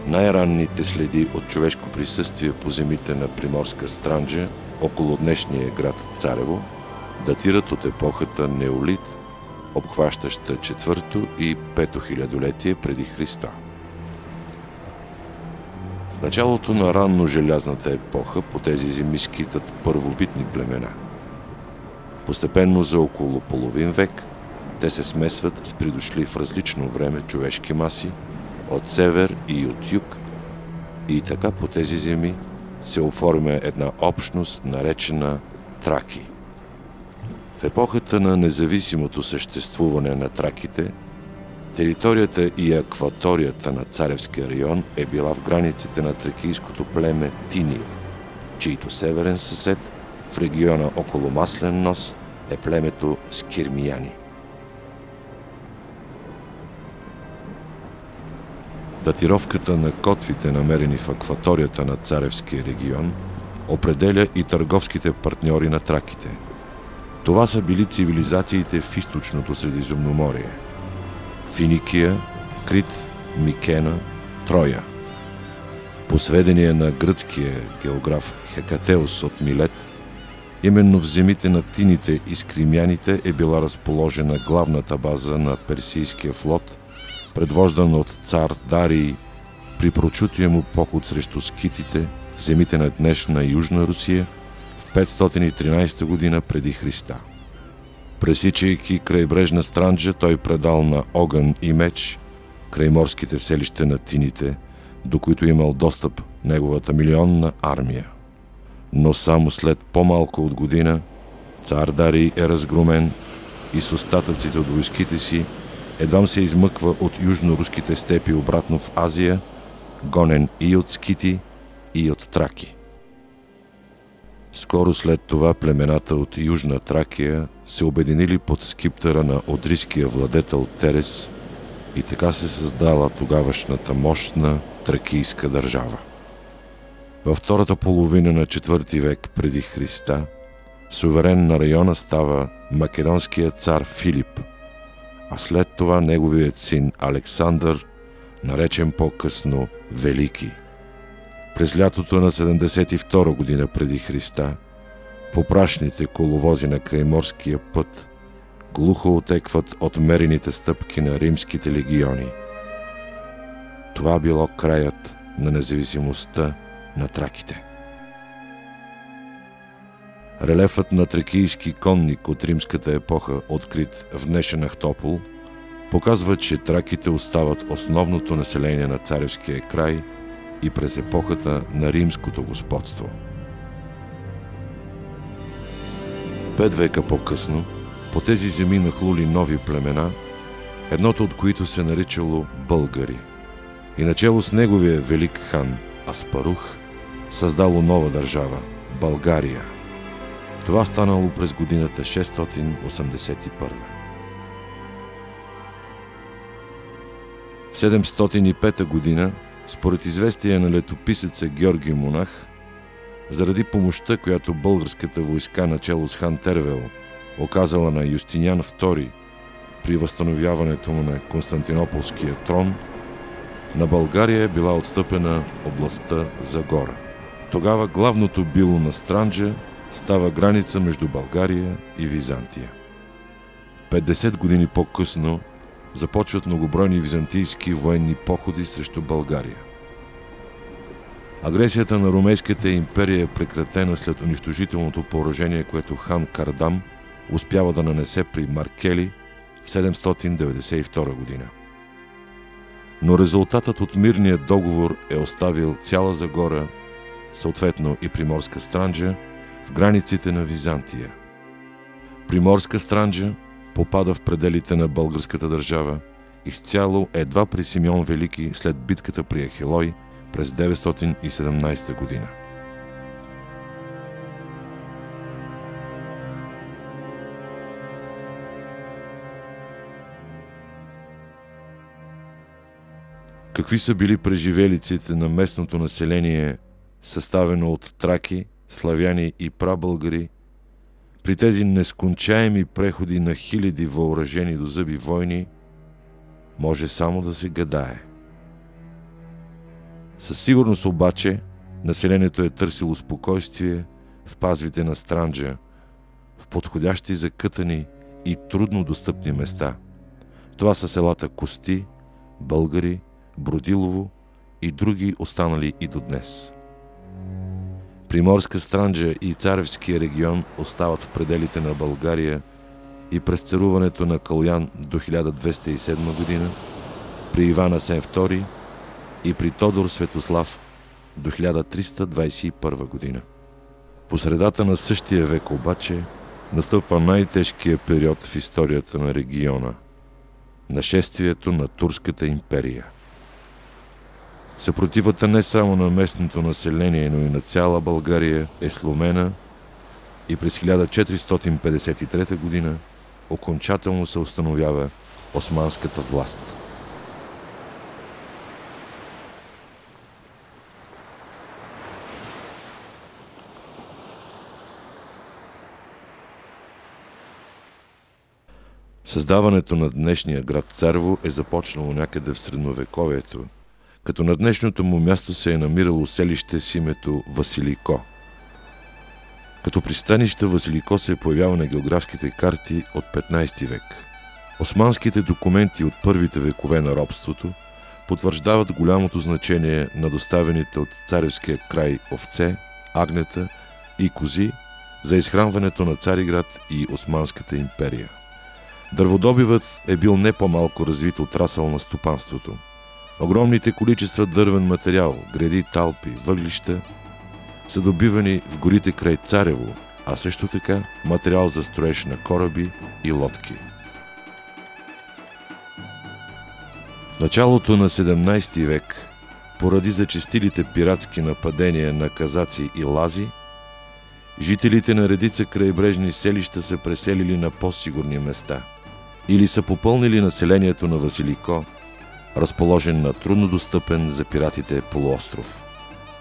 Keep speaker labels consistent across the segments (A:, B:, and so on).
A: Най-ранните следи от човешко присъствие по земите на Приморска Странджа, около днешния град Царево, датират от епохата Неолит, обхващаща 4 и 5 хилядолетие преди Христа. В началото на ранно желязната епоха по тези земи скитат първобитни племена. Постепенно за около половин век те се смесват с придошли в различно време човешки маси от север и от юг, и така по тези земи се оформя една общност, наречена Траки. В епохата на независимото съществуване на траките, територията и акваторията на Царевския район е била в границите на тракийското племе Тинио, чийто северен съсед в региона около Маслен нос е племето Скирмияни. Датировката на котвите, намерени в акваторията на Царевския регион, определя и търговските партньори на траките. Това са били цивилизациите в източното Средиземноморие – Финикия, Крит, Микена, Троя. По сведения на гръцкия географ Хекатеос от Милет, именно в земите на тините и скримяните е била разположена главната база на персийския флот, предвождан от цар Дарий при прочутия му поход срещу скитите в земите на днешна Южна Русия в 513 година преди Христа. Пресичайки крайбрежна Странджа, той предал на огън и меч крайморските селища на тините, до които имал достъп неговата милионна армия. Но само след по-малко от година цар Дарий е разгромен и с остатъците от войските си едвам се измъква от южноруските степи обратно в Азия, гонен и от скити, и от траки. Скоро след това племената от Южна Тракия се обединили под скиптъра на одрийския владетел Терес и така се създала тогавашната мощна тракийска държава. Във втората половина на 4 век преди Христа суверен на района става македонският цар Филип, а след това неговият син Александър, наречен по-късно Велики. През лятото на 72 година преди Христа попрашните коловози на крайморския път глухо отекват от мерените стъпки на римските легиони. Това било краят на независимостта на траките. Релефът на тракийски конник от римската епоха, открит в днешен Ахтопол, показва, че траките остават основното население на Царевския край и през епохата на римското господство. 5 века по-късно по тези земи нахлули нови племена, едното от които се наричало българи, и начело с неговия велик хан Аспарух създало нова държава – България. Това станало през годината 681. В 705 година, според известие на летописеца Георги Монах, заради помощта, която българската войска начело с хан Тервел оказала на Юстиниан II при възстановяването му на Константинополския трон, на България е била отстъпена областта Загора. Тогава главното било на Странджа става граница между България и Византия. 50 години по-късно започват многобройни византийски военни походи срещу България. Агресията на Ромейската империя е прекратена след унищожителното поражение, което хан Кардам успява да нанесе при Маркели в 792 година. Но резултатът от мирния договор е оставил цяла Загора, съответно и Приморска Странджа, в границите на Византия. Приморска Странджа попада в пределите на българската държава изцяло едва при Симеон Велики след битката при Ахилой през 917 година. Какви са били преживелиците на местното население, съставено от траки, славяни и прабългари, при тези нескончаеми преходи на хиляди въоръжени до зъби войни, може само да се гадае. Със сигурност обаче населението е търсило спокойствие в пазвите на Странджа, в подходящи закътани и трудно достъпни места. Това са селата Кости, Българи, Бродилово и други останали и до днес. Приморска Странджа и Царевския регион остават в пределите на България и през царуването на Калоян до 1207 година, при Иван Асен II и при Тодор Светослав до 1321 година. По средата на същия век обаче настъпва най-тежкият период в историята на региона – нашествието на Турската империя. Съпротивата не само на местното население, но и на цяла България е сломена и през 1453 година окончателно се установява османската власт. Създаването на днешния град Царево е започнало някъде в средновековието, като на днешното му място се е намирало селище с името Василико. Като пристанище Василико се появява на географските карти от 15 век. Османските документи от първите векове на робството потвърждават голямото значение на доставените от Царевския край овце, агнета и кози за изхранването на Цариград и Османската империя. Дърводобивът е бил не по-малко развит отрасъл на стопанството. Огромните количества дървен материал, греди, талпи, въглища са добивани в горите край Царево, а също така материал за строеж на кораби и лодки. В началото на 17 век, поради зачестилите пиратски нападения на казаци и лази, жителите на редица крайбрежни селища са преселили на по-сигурни места или са попълнили населението на Василико, разположен на труднодостъпен за пиратите полуостров.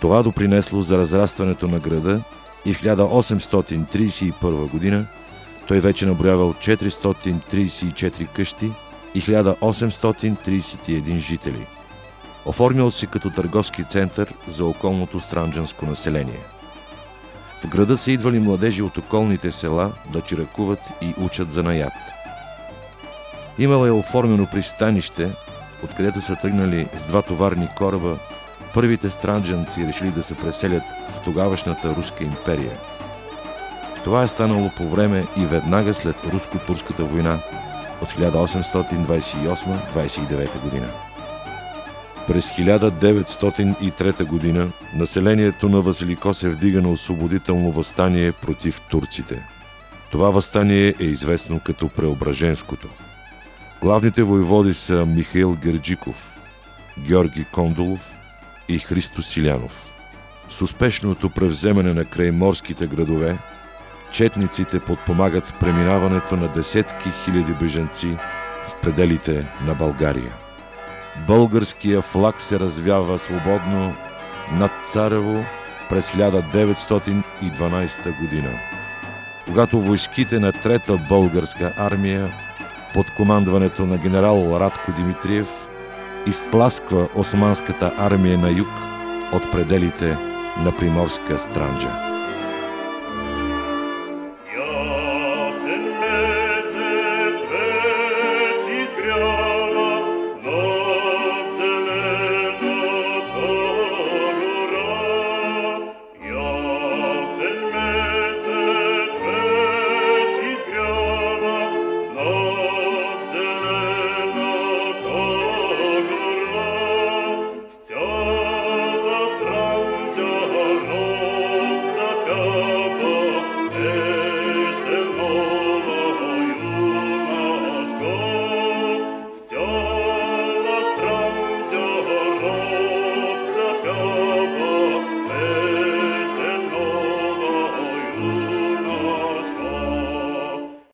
A: Това допринесло за разрастването на града и в 1831 година той вече наброявал 434 къщи и 1831 жители. Оформил се като търговски център за околното странджанско население. В града са идвали младежи от околните села да чиракуват и учат занаят. Имало е оформено пристанище, откъдето са тръгнали с 2 товарни кораба първите странджанци решили да се преселят в тогавашната Руска империя. Това е станало по време и веднага след Руско-турската война от 1828-29 година. През 1903 година населението на Василико се вдига на освободително въстание против турците. Това въстание е известно като Преображенското. Главните войводи са Михаил Герджиков, Георги Кондолов и Христо Силянов. С успешното превземане на крайморските градове, четниците подпомагат преминаването на десетки хиляди бежанци в пределите на България. Българския флаг се развява свободно над Царево през 1912 година, когато войските на Трета българска армия под командването на генерал Радко Димитриев изтласква османската армия на юг от пределите на Приморска Странджа.